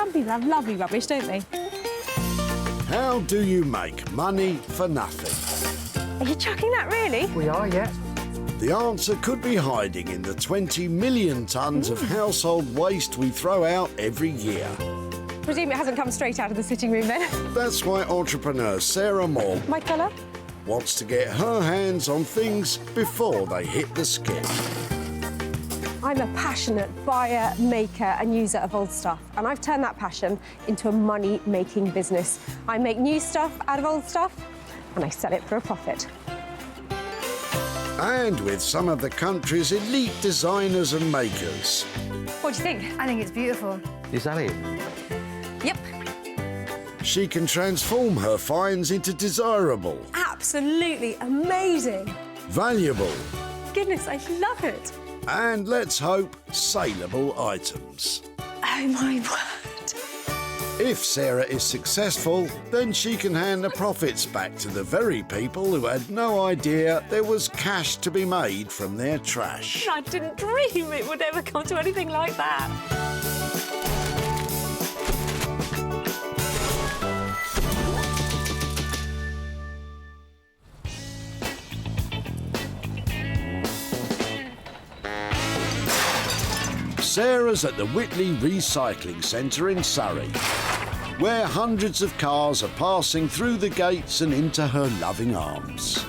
Some people have lovely rubbish, don't they? How do you make money for nothing? Are you chucking that, really? We are, yeah. The answer could be hiding in the 20 million tonnes of household waste we throw out every year. Presume it hasn't come straight out of the sitting room, then? That's why entrepreneur Sarah Moore My colour? wants to get her hands on things before they hit the skip. I'm a passionate buyer, maker and user of old stuff, and I've turned that passion into a money-making business. I make new stuff out of old stuff, and I sell it for a profit. And with some of the country's elite designers and makers. What do you think? I think it's beautiful. Is that it? Yep. She can transform her finds into desirable, Absolutely amazing. valuable, Goodness, I love it. and let's hope, saleable items. Oh, my word. If Sarah is successful, then she can hand the profits back to the very people who had no idea there was cash to be made from their trash. I didn't dream it would ever come to anything like that. Sarah's at the Whitley Recycling Centre in Surrey, where hundreds of cars are passing through the gates and into her loving arms.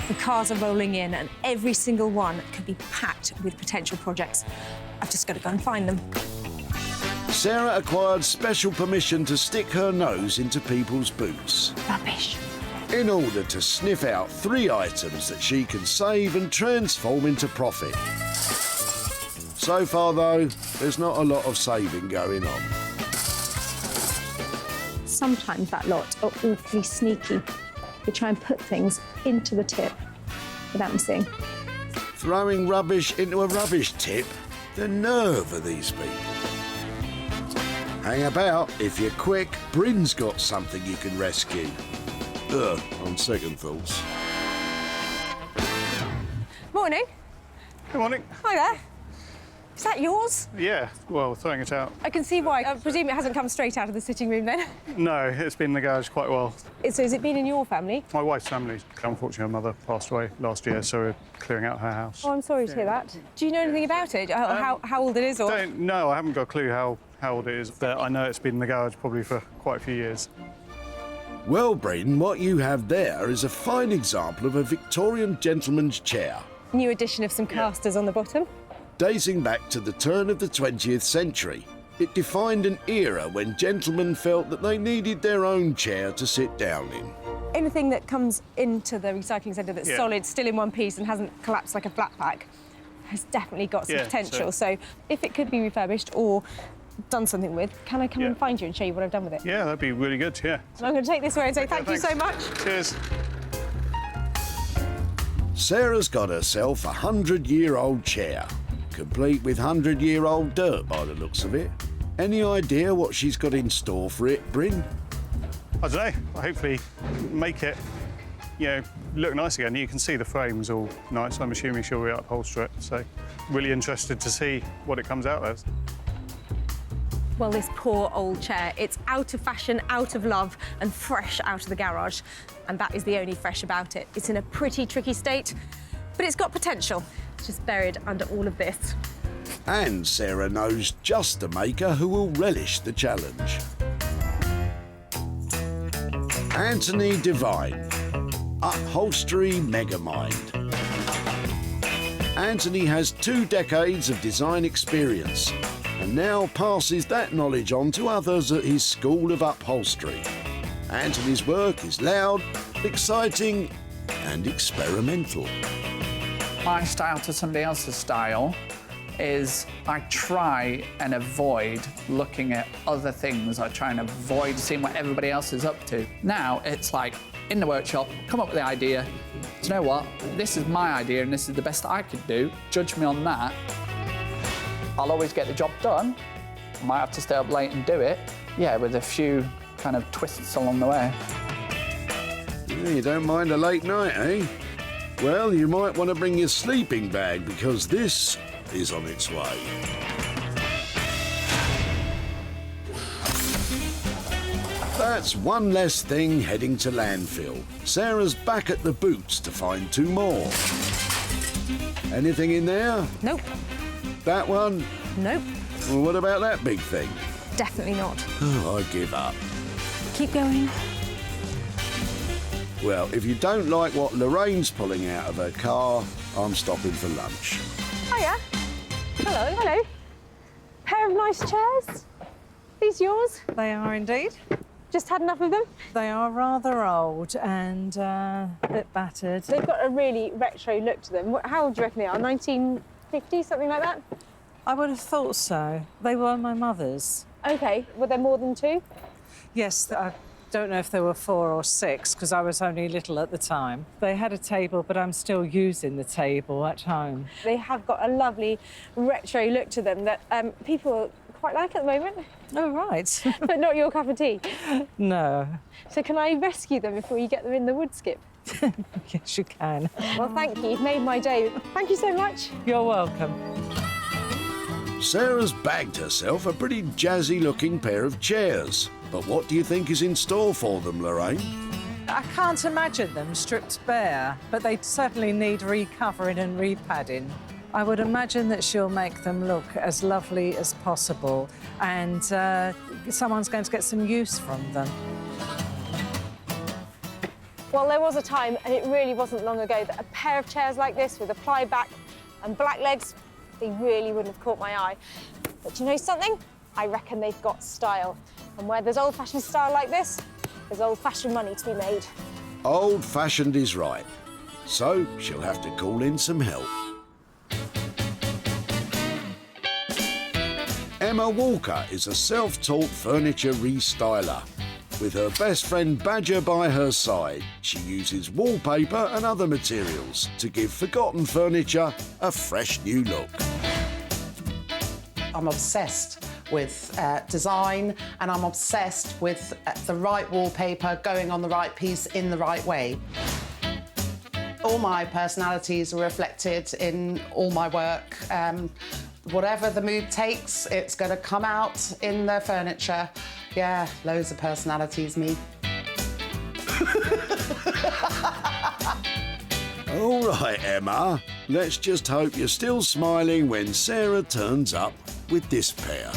The cars are rolling in and every single one could be packed with potential projects. I've just got to go and find them. Sarah acquired special permission to stick her nose into people's boots Rubbish. in order to sniff out 3 items that she can save and transform into profit. So far, though, there's not a lot of saving going on. Sometimes that lot are awfully sneaky. They try and put things into the tip without me seeing. Throwing rubbish into a rubbish tip? The nerve of these people. Hang about. If you're quick, Brin's got something you can rescue. On second thoughts. Morning. Good morning. Hi there. Is that yours? Yeah, well, throwing it out. I can see why. I presume it hasn't come straight out of the sitting room, then? No, it's been in the garage quite a while. So has it been in your family? My wife's family, unfortunately, her mother passed away last year, so we're clearing out her house. Oh, I'm sorry to hear that. Do you know anything about it? How old it is? Or... No, I haven't got a clue how old it is, but I know it's been in the garage probably for quite a few years. Well, Brin, what you have there is a fine example of a Victorian gentleman's chair, New addition of some casters on the bottom. dating back to the turn of the 20th century. It defined an era when gentlemen felt that they needed their own chair to sit down in. Anything that comes into the recycling centre that's Yeah. solid, still in one piece and hasn't collapsed like a flat pack has definitely got some Yeah, potential. So if it could be refurbished or done something with, can I come and find you and show you what I've done with it? Yeah, that'd be really good, yeah. So I'm going to take this away and say thank you so much. Cheers. Sarah's got herself a 100-year-old chair, complete with 100-year-old dirt by the looks of it. Any idea what she's got in store for it, Brin? I don't know, hopefully make it, look nice again. You can see the frame's all nice. I'm assuming she'll upholster it, so really interested to see what it comes out as. Well, this poor old chair, it's out of fashion, out of love, and fresh out of the garage. And that is the only fresh about it. It's in a pretty tricky state, but it's got potential. It's just buried under all of this. And Sarah knows just a maker who will relish the challenge. Anthony Devine, Upholstery Megamind. Anthony has 2 decades of design experience and now passes that knowledge on to others at his School of Upholstery. Anthony's work is loud, exciting and experimental. My style to somebody else's style is I try and avoid looking at other things. I try and avoid seeing what everybody else is up to. Now it's like in the workshop, come up with the idea. Do you know what? This is my idea and this is the best I could do. Judge me on that. I'll always get the job done. I might have to stay up late and do it. Yeah, with a few kind of twists along the way. Yeah, you don't mind a late night, eh? Well, you might want to bring your sleeping bag because this is on its way. That's one less thing heading to landfill. Sarah's back at the boots to find 2 more. Anything in there? Nope. That one? Nope. Well, what about that big thing? Definitely not. Oh, I give up. Keep going. Well, if you don't like what Lorraine's pulling out of her car, I'm stopping for lunch. Hiya. Hello. Hello. Pair of nice chairs. These yours? They are indeed. Just had enough of them? They are rather old and a bit battered. They've got a really retro look to them. How old do you reckon they are? 1950, something like that? I would have thought so. They were my mother's. OK. Were there more than 2? Yes, I don't know if there were 4 or 6 because I was only little at the time. They had a table, but I'm still using the table at home. They have got a lovely retro look to them that people quite like at the moment. Oh, right. But not your cup of tea. No. So can I rescue them before you get them in the wood skip? Yes, you can. Well, thank you. You've made my day. Thank you so much. You're welcome. Sarah's bagged herself a pretty jazzy-looking pair of chairs. But what do you think is in store for them, Lorraine? I can't imagine them stripped bare, but they certainly need recovering and repadding. I would imagine that she'll make them look as lovely as possible and someone's going to get some use from them. Well, there was a time, and it really wasn't long ago, that a pair of chairs like this with a ply back and black legs, they really wouldn't have caught my eye. But you know something? I reckon they've got style. And where there's old-fashioned style like this, there's old-fashioned money to be made. Old-fashioned is right. So she'll have to call in some help. Emma Walker is a self-taught furniture restyler. With her best friend Badger by her side, she uses wallpaper and other materials to give forgotten furniture a fresh new look. I'm obsessed with design, and I'm obsessed with the right wallpaper going on the right piece in the right way. All my personalities are reflected in all my work. Whatever the mood takes, it's going to come out in the furniture. Yeah, loads of personalities, me. All right, Emma. Let's just hope you're still smiling when Sarah turns up with this pair.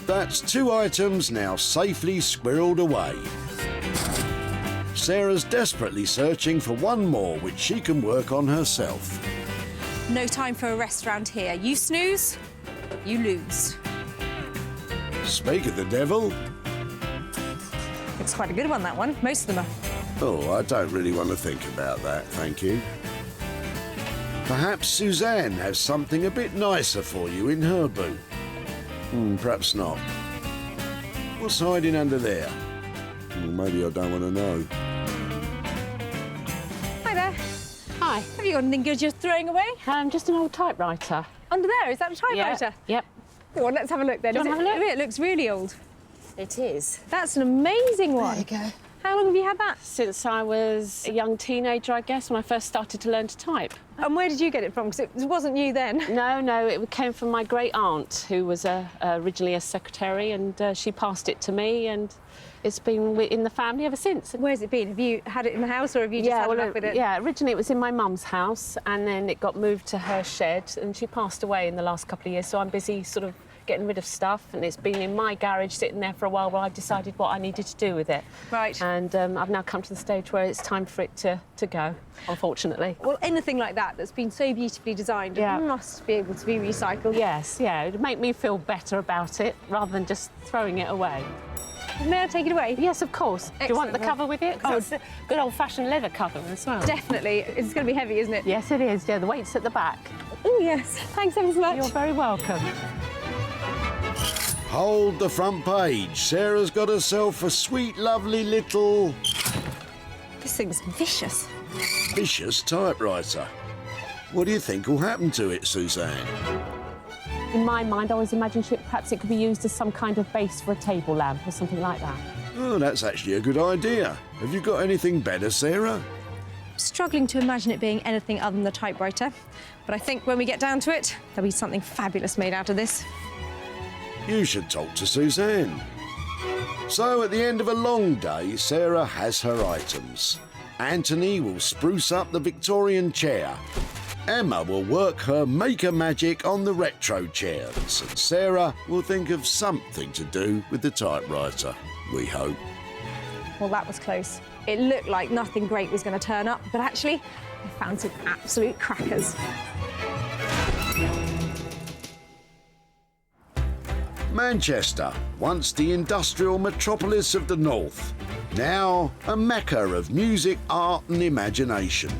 That's 2 items now safely squirreled away. Sarah's desperately searching for one more which she can work on herself. No time for a rest around here. You snooze, you lose. Speak of the devil. It's quite a good one, that one. Most of them are. Oh, I don't really want to think about that, thank you. Perhaps Suzanne has something a bit nicer for you in her boot. Perhaps not. What's hiding under there? Maybe I don't want to know. Hi there. Hi. Have you got anything good you're throwing away? Just an old typewriter. Under there, is that a typewriter? Yep. Go on, let's have a look then. Do you want to have a look? It looks really old. It is. That's an amazing one. There you go. How long have you had that? Since I was a young teenager, I guess, when I first started to learn to type. And where did you get it from? Because it wasn't you then. No, it came from my great aunt, who was originally a secretary, and she passed it to me, and it's been in the family ever since. Where's it been? Have you had it in the house, or have you just had enough with it? Yeah, originally it was in my mum's house, and then it got moved to her shed, and she passed away in the last couple of years, so I'm busy sort of getting rid of stuff, and it's been in my garage sitting there for a while while I decided what I needed to do with it. Right. And I've now come to the stage where it's time for it to go, unfortunately. Well, anything like that that's been so beautifully designed must be able to be recycled. Yes, yeah, it'd make me feel better about it rather than just throwing it away. May I take it away? Yes, of course. Do you want the Excellent. cover with it? Oh, it's a good old-fashioned leather cover as well. Definitely. It's going to be heavy, isn't it? Yes, it is. Yeah, the weight's at the back. Oh, yes. Thanks ever so much. You're very welcome. Hold the front page. Sarah's got herself a sweet, lovely little This thing's vicious. vicious typewriter. What do you think will happen to it, Suzanne? In my mind, I always imagined perhaps it could be used as some kind of base for a table lamp or something like that. Oh, that's actually a good idea. Have you got anything better, Sarah? struggling to imagine it being anything other than the typewriter, but I think when we get down to it, there'll be something fabulous made out of this. You should talk to Suzanne. So at the end of a long day, Sarah has her items. Anthony will spruce up the Victorian chair. Emma will work her maker magic on the retro chairs, and Sarah will think of something to do with the typewriter, we hope. Well, that was close. It looked like nothing great was going to turn up, but actually, I found some absolute crackers. Manchester, once the industrial metropolis of the north, now a mecca of music, art and imagination.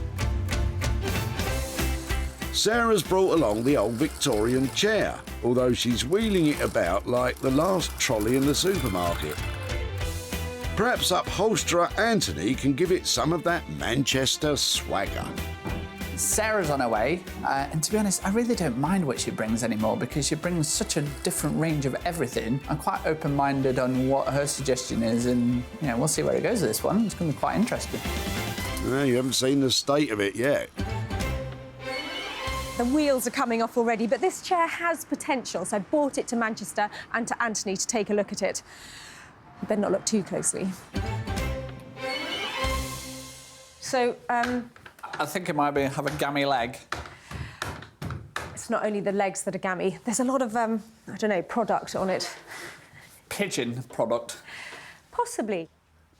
Sarah's brought along the old Victorian chair, although she's wheeling it about like the last trolley in the supermarket. Perhaps upholsterer Anthony can give it some of that Manchester swagger. Sarah's on her way, and to be honest, I really don't mind what she brings anymore because she brings such a different range of everything. I'm quite open-minded on what her suggestion is, and we'll see where it goes with this one. It's going to be quite interesting. Well, you haven't seen the state of it yet. The wheels are coming off already, but this chair has potential, so I brought it to Manchester and to Anthony to take a look at it. You better not look too closely. So, I think it might have a gammy leg. it's not only the legs that are gammy. There's a lot of, I don't know, product on it. Pigeon product. Possibly.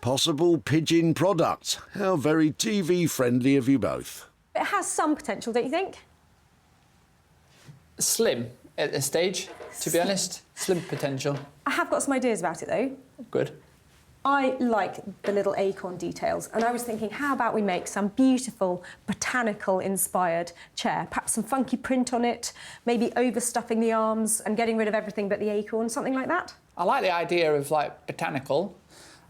Possible pigeon product. How very TV-friendly of you both. It has some potential, don't you think? Slim at this stage, to be honest. Slim potential. I have got some ideas about it, though. Good. I like the little acorn details, and I was thinking, how about we make some beautiful botanical-inspired chair? Perhaps some funky print on it, maybe overstuffing the arms and getting rid of everything but the acorn, something like that? I like the idea of, botanical.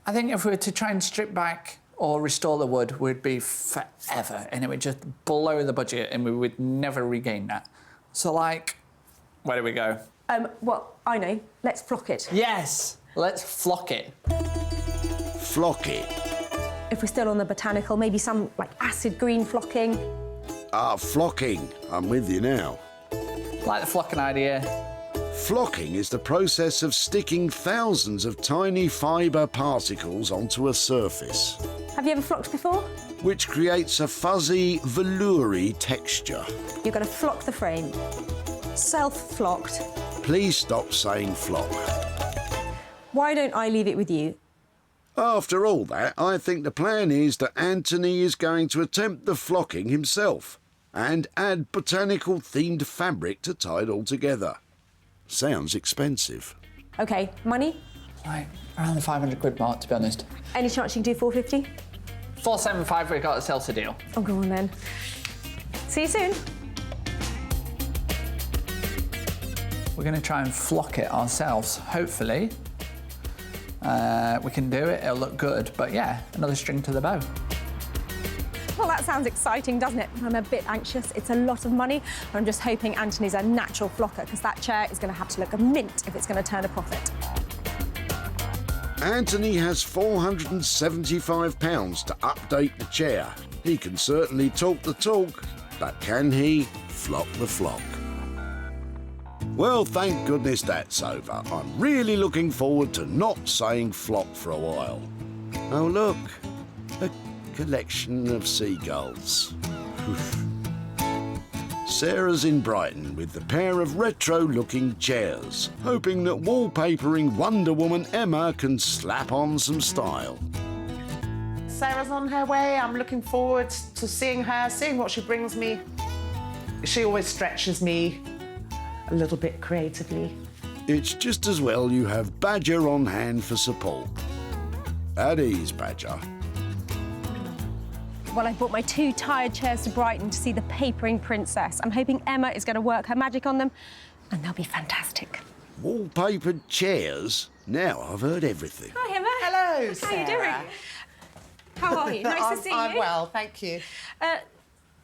I think if we were to try and strip back or restore the wood, we'd be forever, and it would just blow the budget, and we would never regain that. So, where do we go? Well, I know. Let's flock it. Yes! Let's flock it. Flock it. If we're still on the botanical, maybe some, acid green flocking. Ah, flocking. I'm with you now. Like the flocking idea. Flocking is the process of sticking thousands of tiny fibre particles onto a surface, Have you ever flocked before? which creates a fuzzy, veloury texture. You're going to flock the frame. Self-flocked. Please stop saying flock. Why don't I leave it with you? After all that, I think the plan is that Anthony is going to attempt the flocking himself and add botanical-themed fabric to tie it all together. Sounds expensive. OK, money? Around the 500 quid mark, to be honest. Any chance you can do 450? 475, we got a sales deal. Oh, go on then. See you soon. We're going to try and flock it ourselves, hopefully. We can do it, it'll look good, but yeah, another string to the bow. Well, that sounds exciting, doesn't it? I'm a bit anxious. It's a lot of money. I'm just hoping Anthony's a natural flocker, because that chair is going to have to look a mint if it's going to turn a profit. Anthony has £475 to update the chair. He can certainly talk the talk, but can he flock the flock? Well, thank goodness that's over. I'm really looking forward to not saying flock for a while. Oh, look, a collection of seagulls. Sarah's in Brighton with the pair of retro-looking chairs, hoping that wallpapering Wonder Woman Emma can slap on some style. Sarah's on her way. I'm looking forward to seeing her, seeing what she brings me. She always stretches me a little bit creatively. It's just as well you have Badger on hand for support. At ease, Badger. Well, I brought my 2 tired chairs to Brighton to see the papering princess. I'm hoping Emma is going to work her magic on them, and they'll be fantastic. Wallpapered chairs? Now I've heard everything. Hi, Emma. Hello, Sarah. How are you doing? How are you? Nice to see you. I'm well, thank you.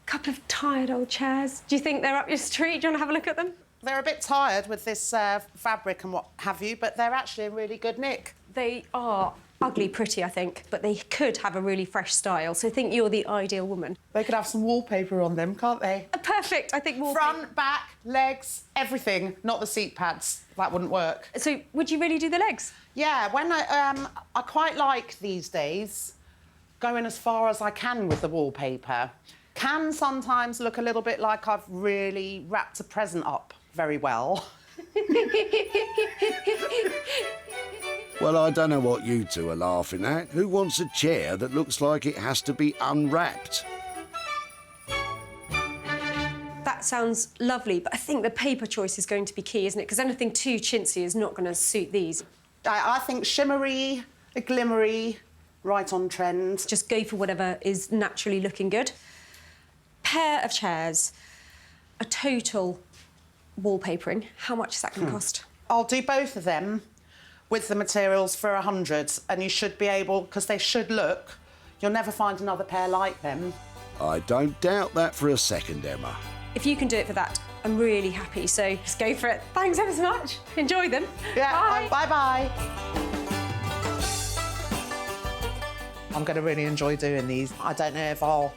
Couple of tired old chairs. Do you think they're up your street? Do you want to have a look at them? They're a bit tired with this fabric and what have you, but they're actually in really good nick. They are. Ugly pretty, I think, but they could have a really fresh style, so I think you're the ideal woman. They could have some wallpaper on them, can't they? Perfect, I think wallpaper. Front, back, legs, everything. Not the seat pads. That wouldn't work. So would you really do the legs? Yeah, when I quite like these days going as far as I can with the wallpaper. Can sometimes look a little bit like I've really wrapped a present up very well. Well, I don't know what you two are laughing at. Who wants a chair that looks like it has to be unwrapped? That sounds lovely, but I think the paper choice is going to be key, isn't it? Because anything too chintzy is not going to suit these. I think shimmery, a glimmery, right on trend. Just go for whatever is naturally looking good. Pair of chairs, a total wallpapering. How much is that going to cost? I'll do both of them with the materials for 100, and you should be able, because they should look, you'll never find another pair like them. I don't doubt that for a second, Emma. If you can do it for that, I'm really happy, so just go for it. Thanks ever so much. Enjoy them. Yeah, Bye. bye-bye. I'm going to really enjoy doing these. I don't know if I'll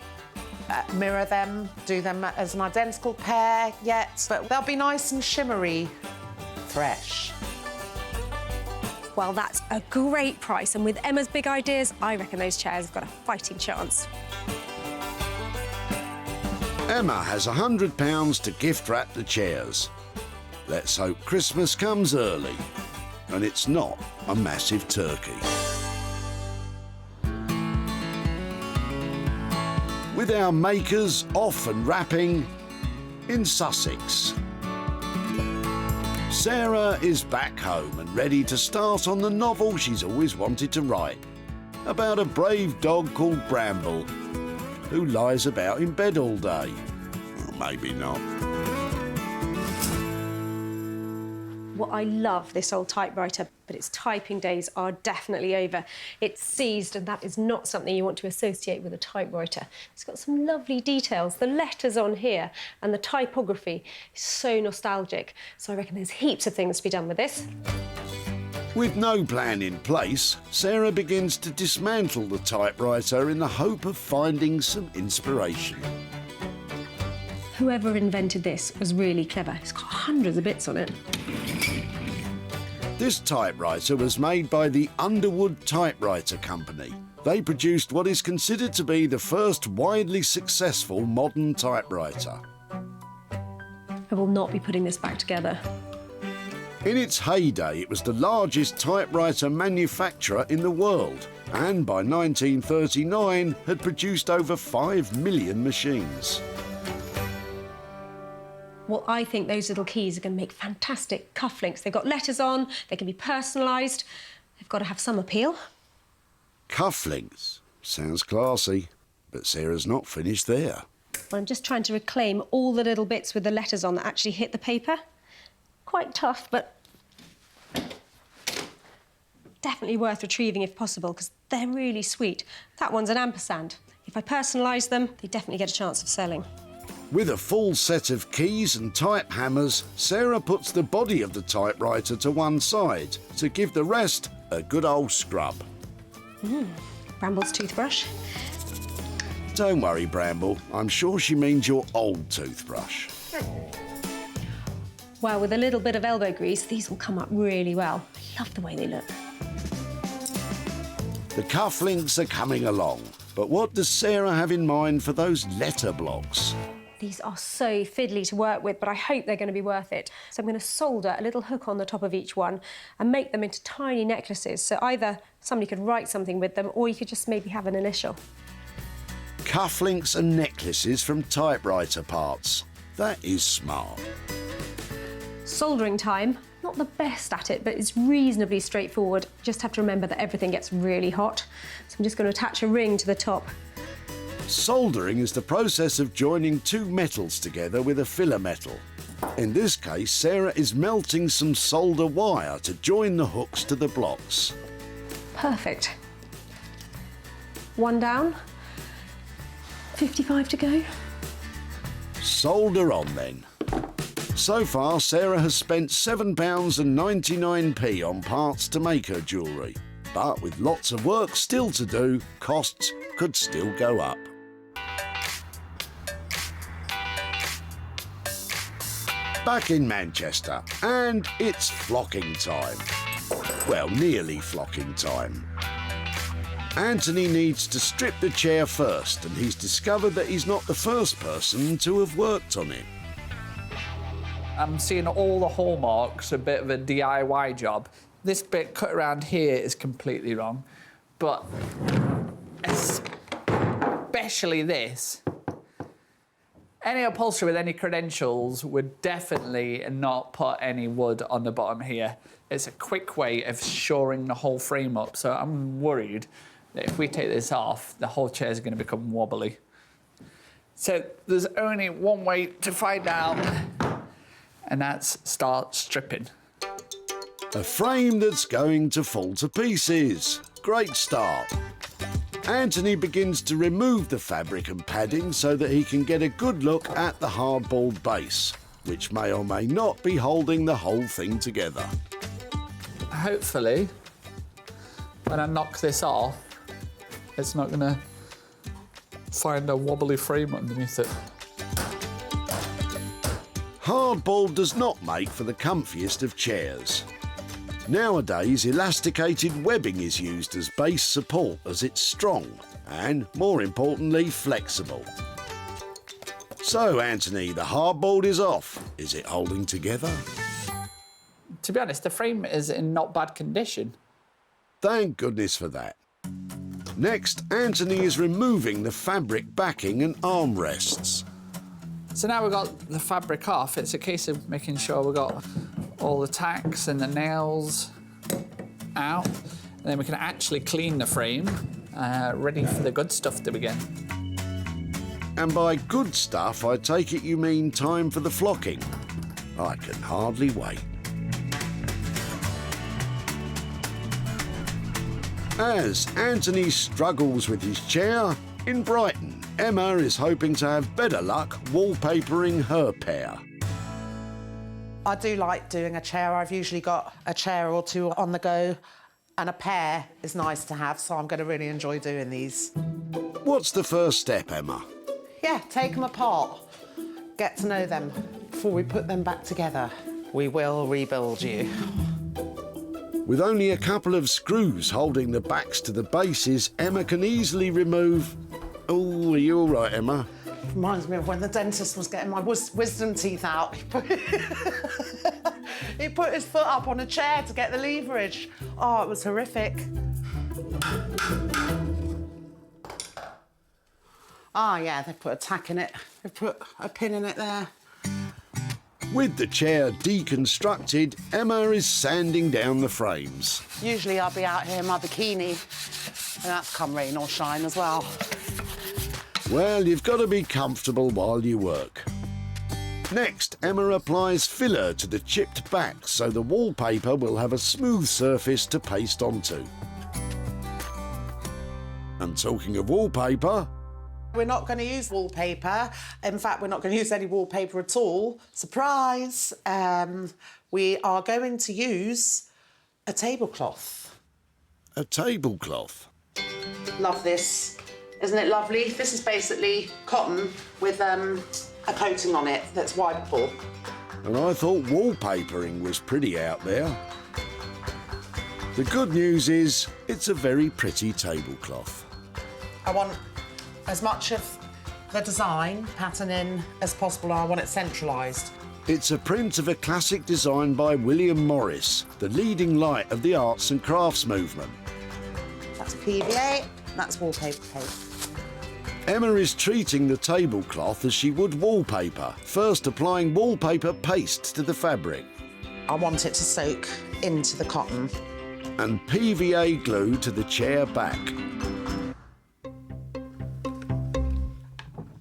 mirror them, do them as an identical pair yet, but they'll be nice and shimmery, fresh. Well, that's a great price, and with Emma's big ideas, I reckon those chairs have got a fighting chance. Emma has £100 to gift wrap the chairs. Let's hope Christmas comes early and it's not a massive turkey. With our makers off and wrapping in Sussex. Sarah is back home and ready to start on the novel she's always wanted to write, about a brave dog called Bramble, who lies about in bed all day. Or maybe not. Well, I love this old typewriter, but its typing days are definitely over. It's seized, and that is not something you want to associate with a typewriter. It's got some lovely details. The letters on here and the typography is so nostalgic. So I reckon there's heaps of things to be done with this. With no plan in place, Sarah begins to dismantle the typewriter in the hope of finding some inspiration. Whoever invented this was really clever. It's got hundreds of bits on it. This typewriter was made by the Underwood Typewriter Company. They produced what is considered to be the first widely successful modern typewriter. I will not be putting this back together. In its heyday, it was the largest typewriter manufacturer in the world, and by 1939 had produced over 5 million machines. Well, I think those little keys are going to make fantastic cufflinks. They've got letters on, they can be personalised. They've got to have some appeal. Cufflinks. Sounds classy, but Sarah's not finished there. Well, I'm just trying to reclaim all the little bits with the letters on that actually hit the paper. Quite tough, but definitely worth retrieving if possible, because they're really sweet. That one's an ampersand. If I personalise them, they definitely get a chance of selling. With a full set of keys and type hammers, Sarah puts the body of the typewriter to one side to give the rest a good old scrub. Bramble's toothbrush. Don't worry, Bramble. I'm sure she means your old toothbrush. Well, with a little bit of elbow grease, these will come up really well. I love the way they look. The cufflinks are coming along, but what does Sarah have in mind for those letter blocks? These are so fiddly to work with, but I hope they're going to be worth it. So I'm going to solder a little hook on the top of each one and make them into tiny necklaces. So either somebody could write something with them, or you could just maybe have an initial. Cufflinks and necklaces from typewriter parts. That is smart. Soldering time. Not the best at it, but it's reasonably straightforward. Just have to remember that everything gets really hot. So I'm just going to attach a ring to the top. Soldering is the process of joining two metals together with a filler metal. In this case, Sarah is melting some solder wire to join the hooks to the blocks. Perfect. One down. 55 to go. Solder on then. So far, Sarah has spent £7.99 on parts to make her jewellery. But with lots of work still to do, costs could still go up. Back in Manchester, and it's flocking time. Well, nearly flocking time. Anthony needs to strip the chair first, and he's discovered that he's not the first person to have worked on it. I'm seeing all the hallmarks, a bit of a DIY job. This bit cut around here is completely wrong, but especially this. Any upholsterer with any credentials would definitely not put any wood on the bottom here. It's a quick way of shoring the whole frame up, so I'm worried that if we take this off, the whole chair is going to become wobbly. So there's only one way to find out, and that's start stripping. A frame that's going to fall to pieces. Great start. Anthony begins to remove the fabric and padding so that he can get a good look at the hardboard base, which may or may not be holding the whole thing together. Hopefully, when I knock this off, it's not going to find a wobbly frame underneath it. Hardboard does not make for the comfiest of chairs. Nowadays, elasticated webbing is used as base support as it's strong and, more importantly, flexible. So, Anthony, the hardboard is off. Is it holding together? To be honest, the frame is in not bad condition. Thank goodness for that. Next, Anthony is removing the fabric backing and armrests. So now we've got the fabric off, it's a case of making sure we've got all the tacks and the nails out, and then we can actually clean the frame, ready for the good stuff to begin. And by good stuff, I take it you mean time for the flocking. I can hardly wait. As Anthony struggles with his chair, in Brighton, Emma is hoping to have better luck wallpapering her pair. I do like doing a chair. I've usually got a chair or two on the go, and a pair is nice to have, so I'm going to really enjoy doing these. What's the first step, Emma? Yeah, take them apart, get to know them before we put them back together. We will rebuild you. With only a couple of screws holding the backs to the bases, Emma can easily remove... Oh, are you all right, Emma? Reminds me of when the dentist was getting my wisdom teeth out. He put his foot up on a chair to get the leverage. Oh, it was horrific. Ah, yeah, they put a tack in it. They put a pin in it there. With the chair deconstructed, Emma is sanding down the frames. Usually I'll be out here in my bikini, and that's come rain or shine as well. Well, you've got to be comfortable while you work. Next, Emma applies filler to the chipped back so the wallpaper will have a smooth surface to paste onto. And talking of wallpaper... We're not going to use wallpaper. In fact, we're not going to use any wallpaper at all. Surprise! We are going to use a tablecloth. A tablecloth? Love this. Isn't it lovely? This is basically cotton with a coating on it that's wipeable. And I thought wallpapering was pretty out there. The good news is it's a very pretty tablecloth. I want as much of the design patterning as possible. I want it centralised. It's a print of a classic design by William Morris, the leading light of the arts and crafts movement. That's PVA, that's wallpaper paper. Emma is treating the tablecloth as she would wallpaper, first applying wallpaper paste to the fabric. I want it to soak into the cotton. And PVA glue to the chair back.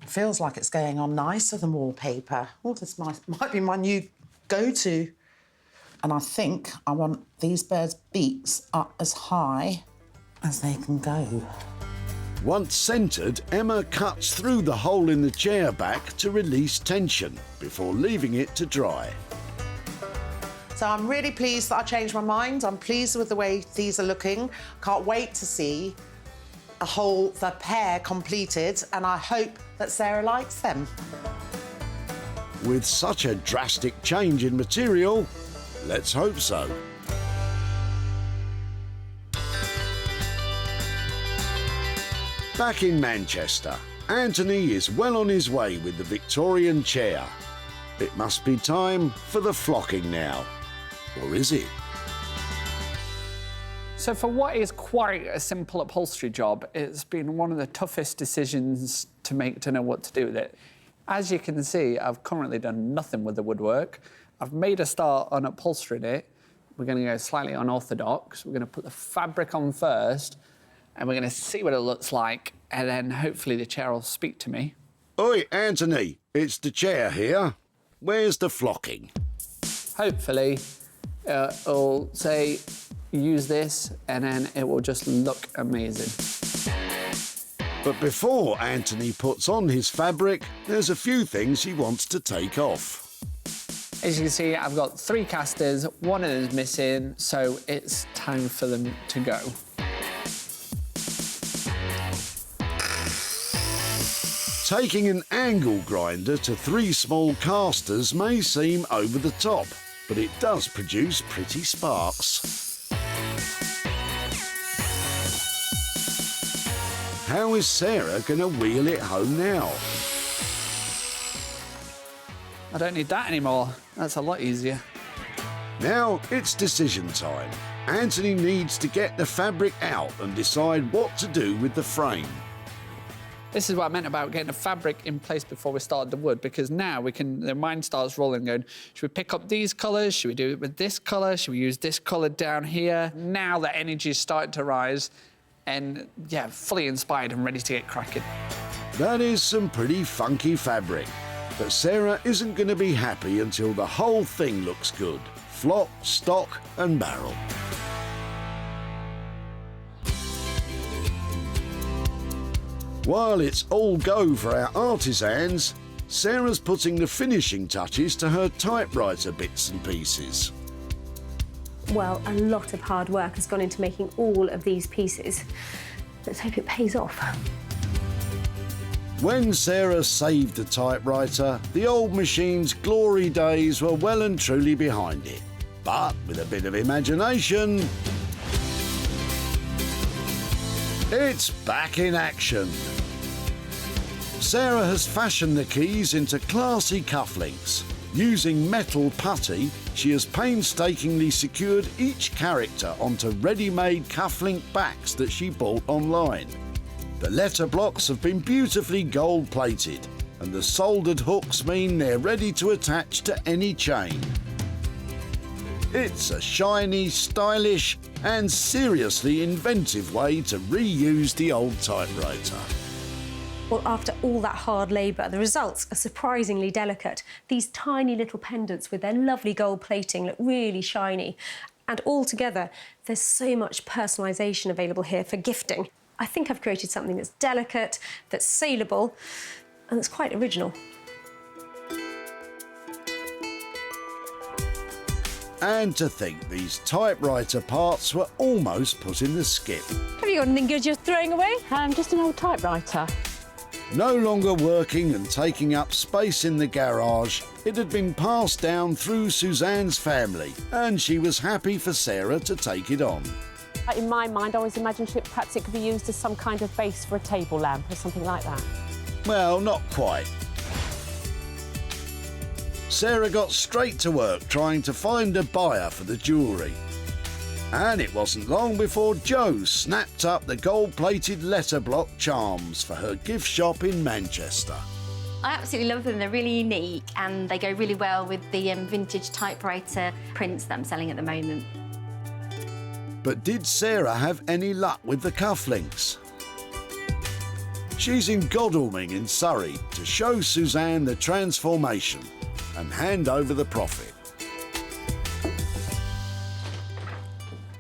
Feels like it's going on nicer than wallpaper. Oh, this might be my new go-to. And I think I want these birds' beaks up as high as they can go. Once centred, Emma cuts through the hole in the chair back to release tension before leaving it to dry. So I'm really pleased that I changed my mind. I'm pleased with the way these are looking. Can't wait to see the pair completed, and I hope that Sarah likes them. With such a drastic change in material, let's hope so. Back in Manchester, Anthony is well on his way with the Victorian chair. It must be time for the flocking now. Or is it? So for what is quite a simple upholstery job, it's been one of the toughest decisions to make to know what to do with it. As you can see, I've currently done nothing with the woodwork. I've made a start on upholstering it. We're going to go slightly unorthodox. We're going to put the fabric on first, and we're going to see what it looks like, and then hopefully the chair will speak to me. Oi, Anthony, it's the chair here. Where's the flocking? Hopefully it'll say, use this, and then it will just look amazing. But before Anthony puts on his fabric, there's a few things he wants to take off. As you can see, I've got 3 casters, one of them is missing, so it's time for them to go. Taking an angle grinder to 3 small casters may seem over the top, but it does produce pretty sparks. How is Sarah going to wheel it home now? I don't need that anymore. That's a lot easier. Now it's decision time. Anthony needs to get the fabric out and decide what to do with the frame. This is what I meant about getting the fabric in place before we started the wood, because now the mind starts rolling, going, should we pick up these colours? Should we do it with this colour? Should we use this colour down here? Now the energy is starting to rise, and yeah, fully inspired and ready to get cracking. That is some pretty funky fabric, but Sarah isn't going to be happy until the whole thing looks good. Flock, stock and barrel. While it's all go for our artisans, Sarah's putting the finishing touches to her typewriter bits and pieces. Well, a lot of hard work has gone into making all of these pieces. Let's hope it pays off. When Sarah saved the typewriter, the old machine's glory days were well and truly behind it. But with a bit of imagination, it's back in action. Sarah has fashioned the keys into classy cufflinks. Using metal putty, she has painstakingly secured each character onto ready-made cufflink backs that she bought online. The letter blocks have been beautifully gold-plated, and the soldered hooks mean they're ready to attach to any chain. It's a shiny, stylish, and seriously inventive way to reuse the old typewriter. Well, after all that hard labour, the results are surprisingly delicate. These tiny little pendants with their lovely gold plating look really shiny. And all together, there's so much personalisation available here for gifting. I think I've created something that's delicate, that's saleable, and that's quite original. And to think these typewriter parts were almost put in the skip. Have you got anything good you're throwing away? Just an old typewriter. No longer working and taking up space in the garage, it had been passed down through Suzanne's family, and she was happy for Sarah to take it on. In my mind, I always imagined perhaps it could be used as some kind of base for a table lamp or something like that. Well, not quite. Sarah got straight to work trying to find a buyer for the jewellery. And it wasn't long before Jo snapped up the gold-plated letter block charms for her gift shop in Manchester. I absolutely love them. They're really unique and they go really well with the vintage typewriter prints that I'm selling at the moment. But did Sarah have any luck with the cufflinks? She's in Godalming in Surrey to show Suzanne the transformation and hand over the profit.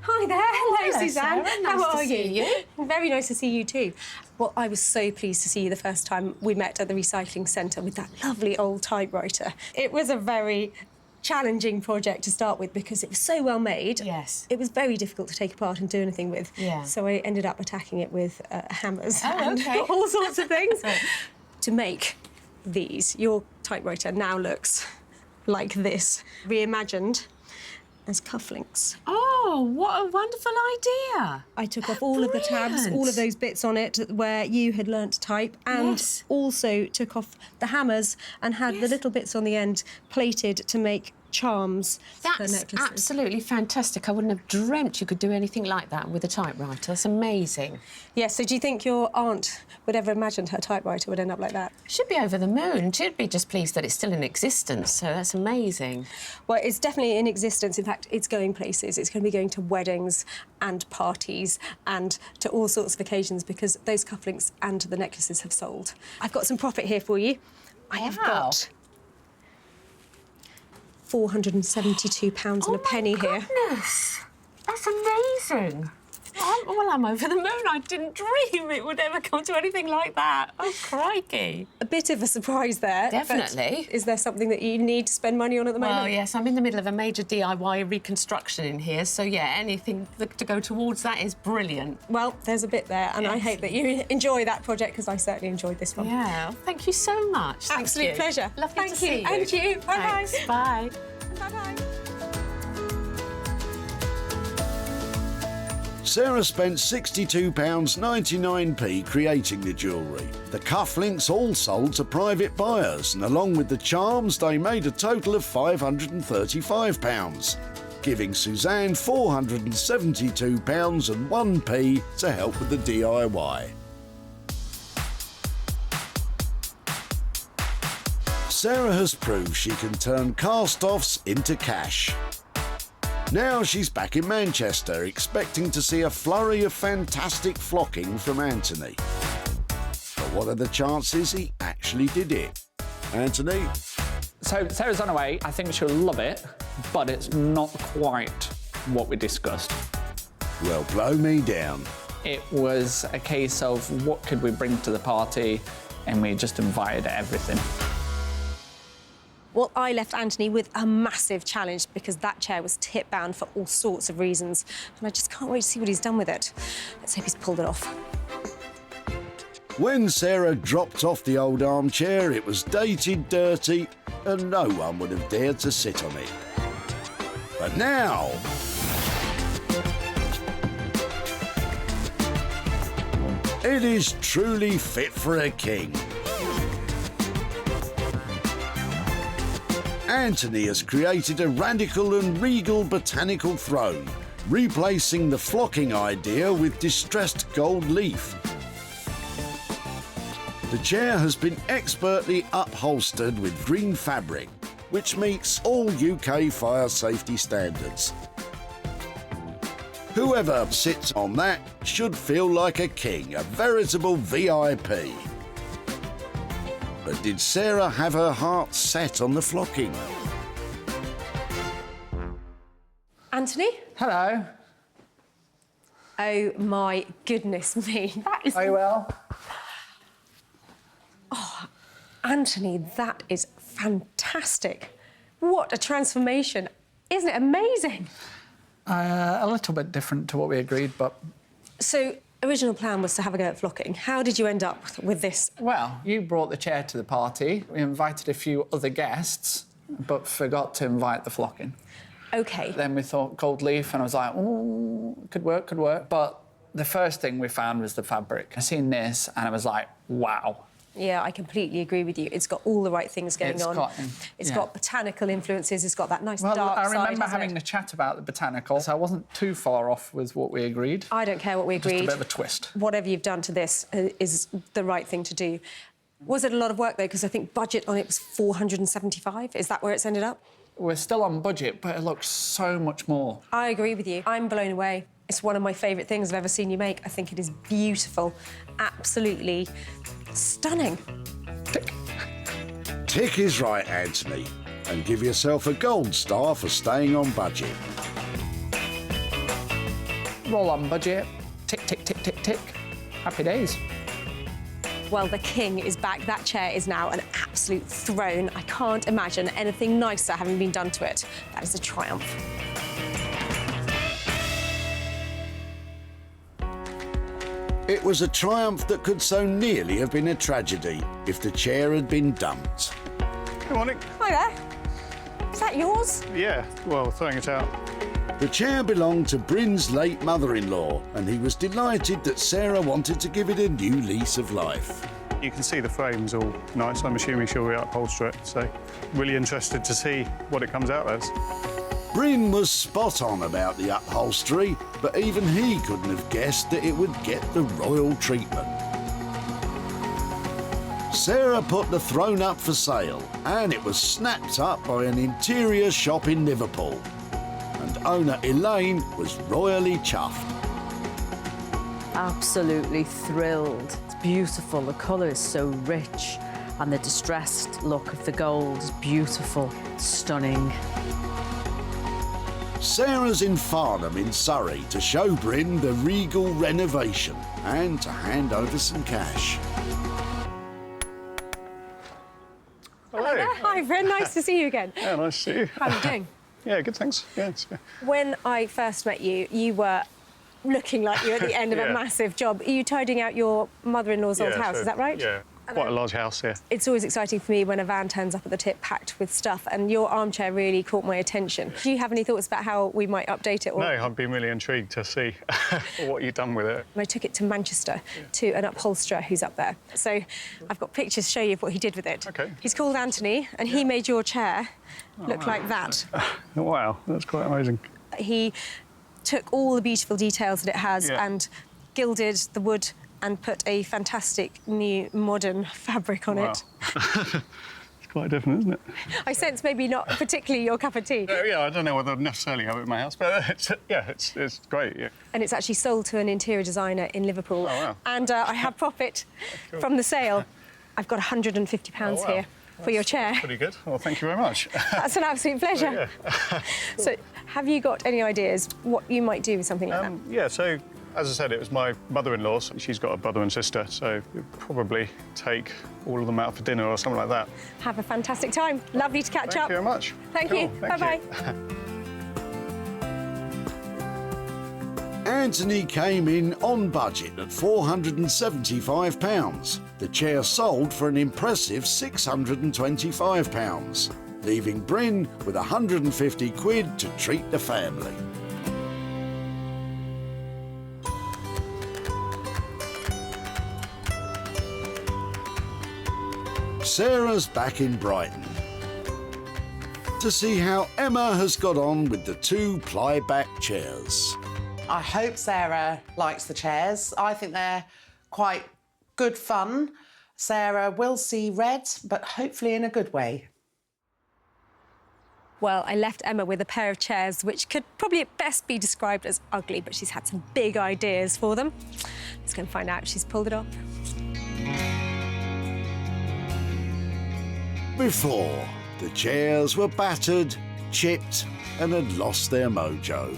Hi there. Hello, Hello, Suzanne. Sarah. Nice How to are see you. Very nice to see you too. Well, I was so pleased to see you the first time we met at the recycling centre with that lovely old typewriter. It was a very challenging project to start with because it was so well made. Yes. It was very difficult to take apart and do anything with. Yeah. So I ended up attacking it with hammers and okay. all sorts of things. To make these, your typewriter now looks like this, reimagined as cufflinks. Oh, what a wonderful idea. I took off all of the tabs, Brilliant. all of those bits on it where you had learnt to type, and Yes. also took off the hammers and had the little bits on the end plated to make charms for That's necklaces. absolutely fantastic. I wouldn't have dreamt you could do anything like that with a typewriter. That's amazing. Yeah, so do you think your aunt would ever imagined her typewriter would end up like that? She'd be over the moon. She'd be just pleased that it's still in existence, so that's amazing. Well, it's definitely in existence. In fact, it's going places. It's going to be going to weddings and parties and to all sorts of occasions because those cufflinks and the necklaces have sold. I've got some profit here for you. I have Wow. got £472 and a penny here. Goodness, that's amazing. I'm over the moon. I didn't dream it would ever come to anything like that. Oh, crikey. A bit of a surprise there. but Definitely. Is there something that you need to spend money on at the moment? Well, yes, I'm in the middle of a major DIY reconstruction in here, so, yeah, anything to go towards that is brilliant. Well, there's a bit there, and I Yes. hope that you enjoy that project because I certainly enjoyed this one. Yeah, thank you so much. Thank Absolute you. pleasure. Lovely Thank to see you. And you. Bye-bye. Thanks. Bye. Bye-bye. Sarah spent £62.99 creating the jewellery. The cufflinks all sold to private buyers, and along with the charms, they made a total of £535, giving Suzanne £472.01 to help with the DIY. Sarah has proved she can turn cast-offs into cash. Now she's back in Manchester, expecting to see a flurry of fantastic flocking from Anthony. But what are the chances he actually did it? Anthony? So Sarah's on her way. I think she'll love it, but it's not quite what we discussed. Well, blow me down. It was a case of what could we bring to the party, and we just invited everything. Well, I left Anthony with a massive challenge because that chair was tip-bound for all sorts of reasons, and I just can't wait to see what he's done with it. Let's hope he's pulled it off. When Sarah dropped off the old armchair, it was dated, dirty, and no one would have dared to sit on it. But now... it is truly fit for a king. Anthony has created a radical and regal botanical throne, replacing the flocking idea with distressed gold leaf. The chair has been expertly upholstered with green fabric, which meets all UK fire safety standards. Whoever sits on that should feel like a king, a veritable VIP. But did Sarah have her heart set on the flocking? Anthony? Hello. Oh, my goodness me. That is... Are you well? Anthony, that is fantastic. What a transformation. Isn't it amazing? A little bit different to what we agreed, but... So, original plan was to have a go at flocking. How did you end up with this? Well, you brought the chair to the party. We invited a few other guests, but forgot to invite the flocking. OK. Then we thought gold leaf, and I was like, oh, could work, could work. But the first thing we found was the fabric. I seen this, and I was like, wow. Yeah, I completely agree with you. It's got all the right things going on. It's got botanical influences. It's got that nice dark I side, remember hasn't having it? a chat about the botanical, so I wasn't too far off with what we agreed. I don't care what we agreed. Just a bit of a twist. Whatever you've done to this is the right thing to do. Was it a lot of work, though? Because I think budget on it was 475. Is that where it's ended up? We're still on budget, but it looks so much more. I agree with you. I'm blown away. It's one of my favourite things I've ever seen you make. I think it is beautiful. Absolutely stunning. Tick. Tick is right, Anthony, and give yourself a gold star for staying on budget. Roll on budget. Tick, tick, tick, tick, tick. Happy days. Well, the king is back. That chair is now an absolute throne. I can't imagine anything nicer having been done to it. That is a triumph. It was a triumph that could so nearly have been a tragedy if the chair had been dumped. Good morning. Hi there. Is that yours? Yeah, well, throwing it out. The chair belonged to Brin's late mother-in-law, and he was delighted that Sarah wanted to give it a new lease of life. You can see the frames all nice. I'm assuming she'll re-upholster it, so really interested to see what it comes out as. Brin was spot on about the upholstery, but even he couldn't have guessed that it would get the royal treatment. Sarah put the throne up for sale, and it was snapped up by an interior shop in Liverpool. And owner Elaine was royally chuffed. Absolutely thrilled. It's beautiful. The colour is so rich, and the distressed look of the gold is beautiful, stunning. Sarah's in Farnham in Surrey to show Brin the regal renovation and to hand over some cash. Hello. Hi, Brin. Nice to see you again. Yeah, nice to see you. How are you doing? Yeah, good, thanks. Yeah, When I first met you, you were looking like you were at the end of a Yeah. massive job. Are you tidying out your mother-in-law's old house, so- is that right? Yeah, quite a large house, yeah. It's always exciting for me when a van turns up at the tip packed with stuff, and your armchair really caught my attention. Do you have any thoughts about how we might update it? Or... No, I've been really intrigued to see what you've done with it. I took it to Manchester to an upholsterer who's up there. So I've got pictures to show you of what he did with it. OK. He's called Anthony, and he made your chair look like that. Wow, that's quite amazing. He took all the beautiful details that it has and gilded the wood and put a fantastic new modern fabric on it. It's quite different, isn't it? I sense maybe not particularly your cup of tea. Yeah, I don't know whether I'd necessarily have it in my house, but it's great, yeah. And it's actually sold to an interior designer in Liverpool. Oh, wow. And I have profit from the sale. I've got £150 Oh, wow. here for your chair. Pretty good. Well, thank you very much. That's an absolute pleasure. So, have you got any ideas what you might do with something like that? Yeah, so, as I said, it was my mother-in-law's. She's got a brother and sister, so we'd probably take all of them out for dinner or something like that. Have a fantastic time. Lovely to catch Thank up. you very much. Thank Cool, you. thank Bye-bye. Anthony came in on budget at £475. The chair sold for an impressive £625, leaving Brin with 150 quid to treat the family. Sarah's back in Brighton to see how Emma has got on with the 2 ply-back chairs. I hope Sarah likes the chairs. I think they're quite good fun. Sarah will see red, but hopefully in a good way. Well, I left Emma with a pair of chairs which could probably at best be described as ugly, but she's had some big ideas for them. Let's go and find out if she's pulled it off. Before, the chairs were battered, chipped, and had lost their mojo.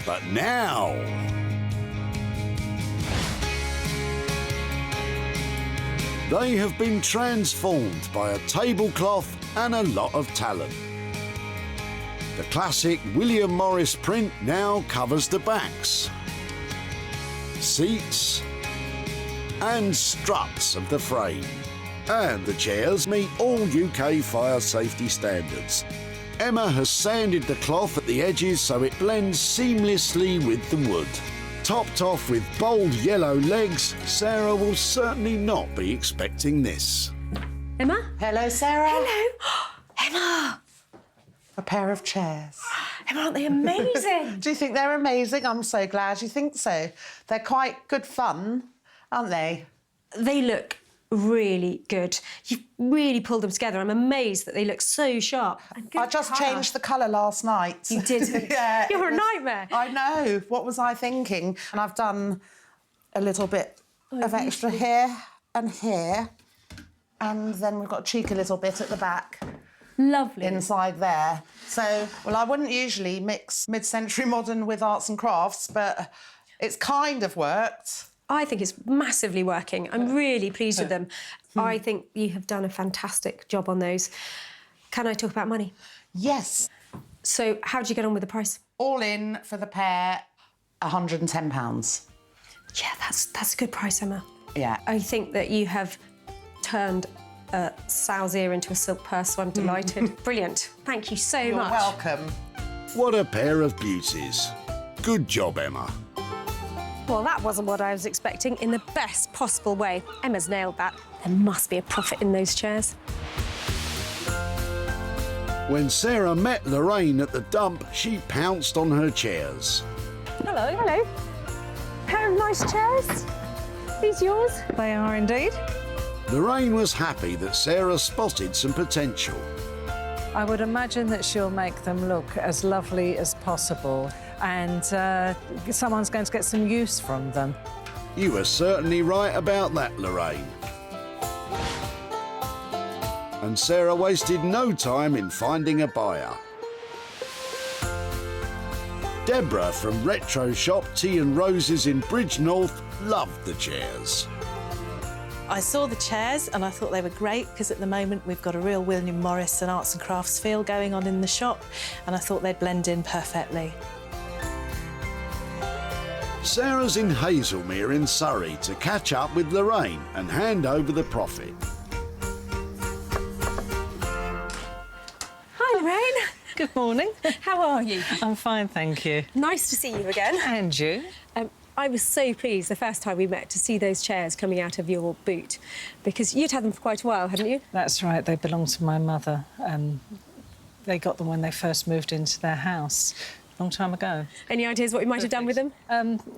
But now... they have been transformed by a tablecloth and a lot of talent. The classic William Morris print now covers the backs, seats, and struts of the frame. And the chairs meet all UK fire safety standards. Emma has sanded the cloth at the edges so it blends seamlessly with the wood. Topped off with bold yellow legs, Sarah will certainly not be expecting this. Emma? Hello, Sarah. Hello. Emma! A pair of chairs. Emma, aren't they amazing? Do you think they're amazing? I'm so glad you think so. They're quite good fun, aren't they? They look really good. You've really pulled them together. I'm amazed that they look so sharp. I just changed the colour last night. You did? Yeah. You're a nightmare. I know. What was I thinking? And I've done a little bit of extra here and here. And then we've got a cheeky little bit at the back. Lovely. Inside there. So, well, I wouldn't usually mix mid-century modern with arts and crafts, but it's kind of worked. I think it's massively working. I'm really pleased with them. I think you have done a fantastic job on those. Can I talk about money? Yes. So how did you get on with the price? All in for the pair, £110. Yeah, that's a good price, Emma. Yeah. I think that you have turned a sow's ear into a silk purse, so I'm delighted. Brilliant. Thank you so You're much. welcome. What a pair of beauties. Good job, Emma. Well, that wasn't what I was expecting in the best possible way. Emma's nailed that. There must be a profit in those chairs. When Sarah met Lorraine at the dump, she pounced on her chairs. Hello. Hello. Pair of nice chairs. These yours? They are indeed. Lorraine was happy that Sarah spotted some potential. I would imagine that she'll make them look as lovely as possible, and someone's going to get some use from them. You were certainly right about that, Lorraine. And Sarah wasted no time in finding a buyer. Deborah from retro shop Tea and Roses in Bridge North loved the chairs. I saw the chairs and I thought they were great because at the moment we've got a real William Morris and arts and crafts feel going on in the shop, and I thought they'd blend in perfectly. Sarah's in Hazelmere in Surrey to catch up with Lorraine and hand over the profit. Hi, Lorraine. Good morning. How are you? I'm fine, thank you. Nice to see you again. And you? I was so pleased the first time we met to see those chairs coming out of your boot, because you'd had them for quite a while, hadn't you? That's right, they belong to my mother. They got them when they first moved into their house a long time ago. Any ideas what we might have done with them?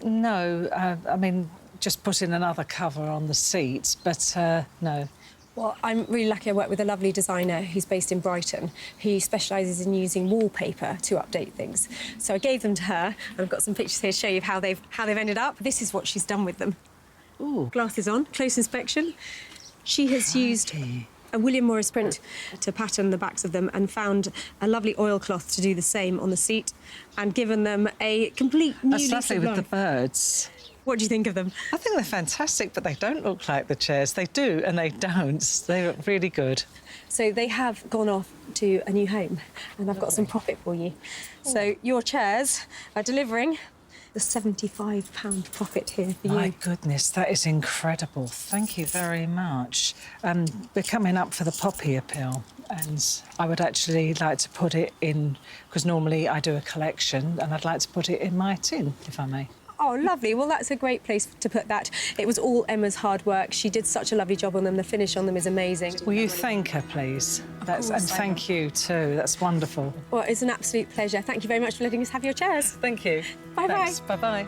No, I mean, just put in another cover on the seat, but no. Well, I'm really lucky I work with a lovely designer who's based in Brighton. He specialises in using wallpaper to update things. So I gave them to her, and I've got some pictures here to show you how they've ended up. This is what she's done with them. Ooh. Glasses on, close inspection. She has used a William Morris print to pattern the backs of them and found a lovely oilcloth to do the same on the seat and given them a complete new lease That's lovely of with life. the birds. What do you think of them? I think they're fantastic, but they don't look like the chairs. They do and they don't. They look really good. So they have gone off to a new home, and I've got some profit for you. So your chairs are delivering the £75 profit here for My you. goodness, that is incredible. Thank you very much. We're coming up for the Poppy Appeal, and I would actually like to put it in, because normally I do a collection, and I'd like to put it in my tin, if I may. Oh, lovely. Well, that's a great place to put that. It was all Emma's hard work. She did such a lovely job on them. The finish on them is amazing. Will you thank her, please? And thank you too. That's wonderful. Well, it's an absolute pleasure. Thank you very much for letting us have your chairs. Thank you. Bye-bye. Thanks. Bye-bye.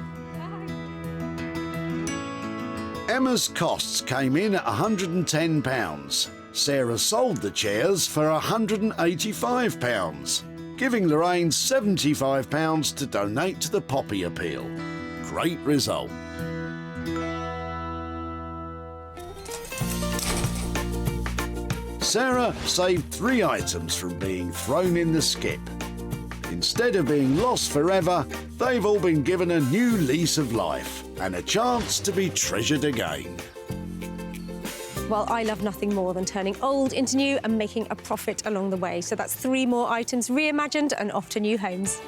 Emma's costs came in at £110. Sarah sold the chairs for £185, giving Lorraine £75 to donate to the Poppy Appeal. Great result. Sarah saved 3 items from being thrown in the skip. Instead of being lost forever, they've all been given a new lease of life and a chance to be treasured again. Well, I love nothing more than turning old into new and making a profit along the way. So that's 3 more items reimagined and off to new homes.